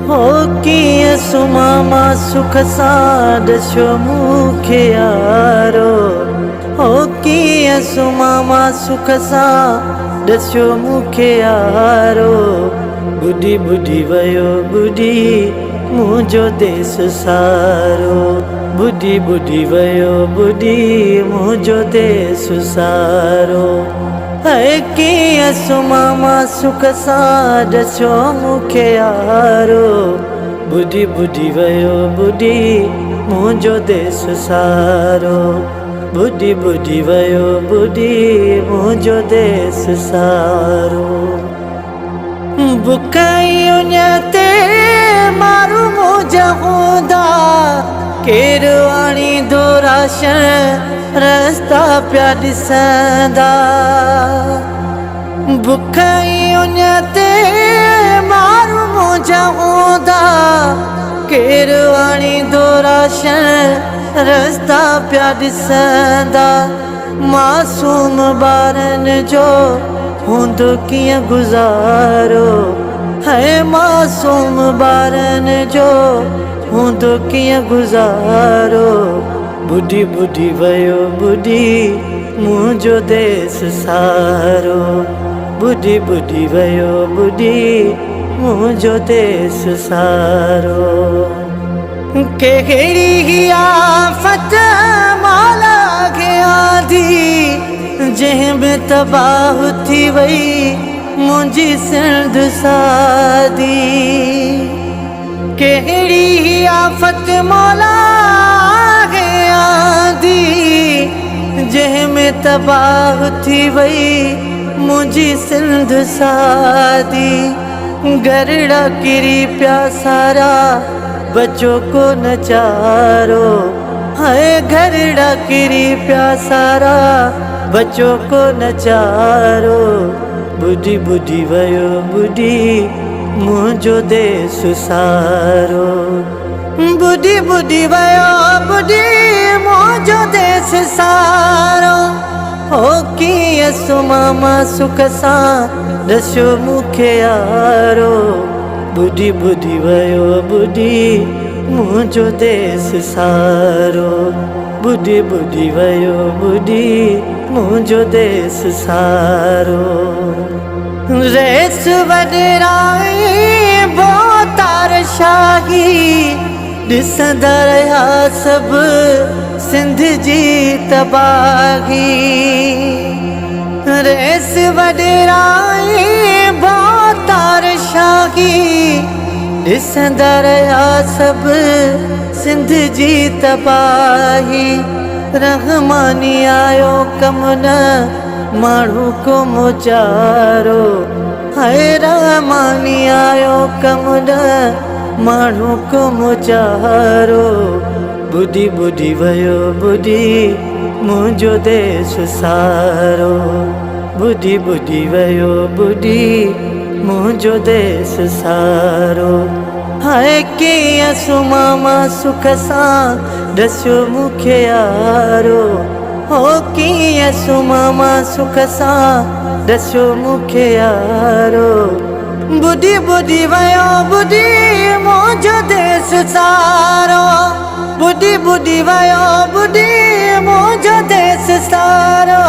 हो कीअं सुम्हां मां सुख सां ॾसो मूंखे यारो। हो कीअं सुम्हां मां सुख सां ॾसो मूंखे यारो। ॿुधी ॿुधी वियो ॿुधी मुंहिंजो देस सारो। ॿुधी ॿुधी वियो ॿुधी मुंहिंजो देस सारो। है कीअं सुम्हां मां सुख सां ॾसो मूंखे यारो। ॿुधी ॿुधी वियो ॿुधी मुंहिंजो देस सारो। ॿुधी ॿुधी वियो ॿुधी मुंहिंजो देस सारो। बुख उन ते मारू मुंहिंजा हूंदा केरु आणींदो राशन रस्ता पिया ॾिसंदा। बुख उन ते मारू मुंहिंजा हूंदा केरु आणींदो राशन रस्ता पिया ॾिसंदा। मासूम ॿारनि जो हूंदो कीअं गुज़ारो। है मासूम ॿारनि जो हूंदो कीअं गुज़ारो। ॿुधी ॿुधी वियो ॿुधी मुंहिंजो देस सारो। ॿुधी ॿुधी वियो ॿुधी मुंहिंजो देस सारो। कहिड़ी आफ़त मौला खे आंदी जंहिं में तबाह थी वई मुंहिंजी सिंध सादी। कहिड़ी आफ़त मौला खे आंदी जंहिं में तबाह थी वई मुंहिंजी सिंध सादी। गरड़ा किरी पिया सारा बचो को नचारो। है गरड़ा किरी पिया सारा बचो को नचारो। ॿुधी ॿुधी वियो ॿुधी मुंहिंजो देस सारो। ॿुधी ॿुधी वियो ॿुधी मुंहिंजो देस सारो। हो कीअं सुम्हां मां सुख सां ॾसो मूंखे यारो। ॿुधी ॿुधी वियो ॿुधी मुंहिंजो देस सारो। ॿुधी ॿुधी वियो ॿुधी मुंहिंजो देस सारो। रेस वॾराई बोतार शाही ॾिसंदा रहिया सभु सिंध जी तबाही। रेस वॾराई बोतार शाही ॾिसंदा रहिया सभु सिंध जी तबाही। रहमानी आयो कम न माण्हू को मोचारो। है रहमानी आयो कम न माण्हू को मोचारो। ॿुधी ॿुधी वियो ॿुधी मुंहिंजो देस सारो। ॿुधी ॿुधी वियो ॿुधी मुंहिंजो देस सारो। है कीअं सुम्हां मां सुख सां ॾसो मूंखे यारो। हो कीअं सुम्हां मां सुख सां ॾसो मूंखे यारो। ॿुधी ॿुधी वियो ॿुधी मुंहिंजो देस सारो। ॿुधी ॿुधी वियो ॿुधी मुंहिंजो देस सारो।